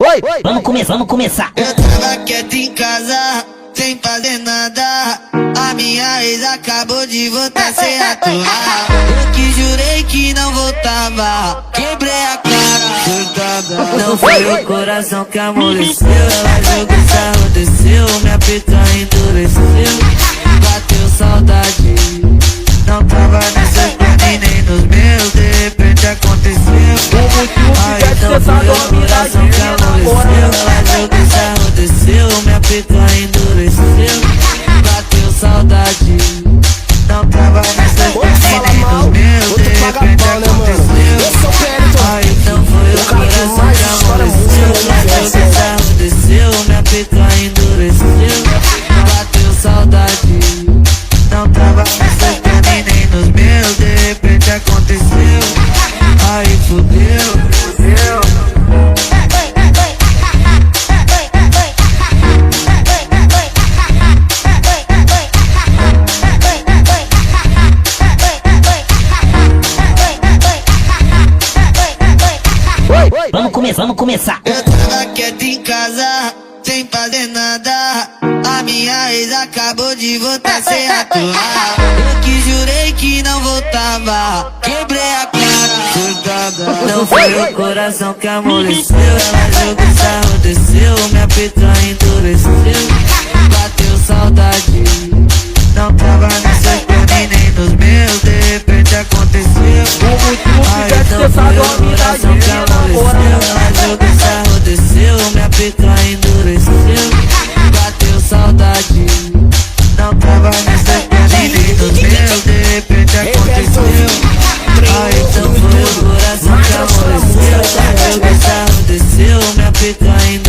Oi, vamos começar. Eu tava quieto em casa, sem fazer nada. A minha ex acabou de voltar sem atuar. Eu que jurei que não voltava, quebrei a cara. Não foi o coração que amoleceu, ela jogou sarro, desceu, minha pica endureceu. Bateu saudade, não tava nessa nem nos meus, de repente aconteceu. Aí não foi o coração que amoleceu, ela jogou sarro, desceu, minha pica endureceu. Bateu saudade, não tava nessa nem nos meus, de repente aconteceu. Aí não foi o coração que amoleceu, ela jogou sarro, desceu, minha pica endureceu. Bateu saudade, não tava nessa nem nos meus, de repente aconteceu. Aí fudeu. Vamos começar. Eu tava quieto em casa, sem fazer nada. A minha ex acabou de voltar sem atuar. Eu que jurei que não voltava, quebrei a cara. Não foi o coração que amoleceu, ela jogou sarro, desceu, minha pica endureceu. Bateu saudade, não tava nessa nem nos meus, de repente aconteceu. Aí não foi o coração que amoleceu, ela jogou sarro, desceu, minha pica endureceu. Bateu saudade, não tava nessa nem nos meus, de repente aconteceu. Aí não foi o coração que amoleceu, ela jogou sarro, desceu, minha pica endureceu.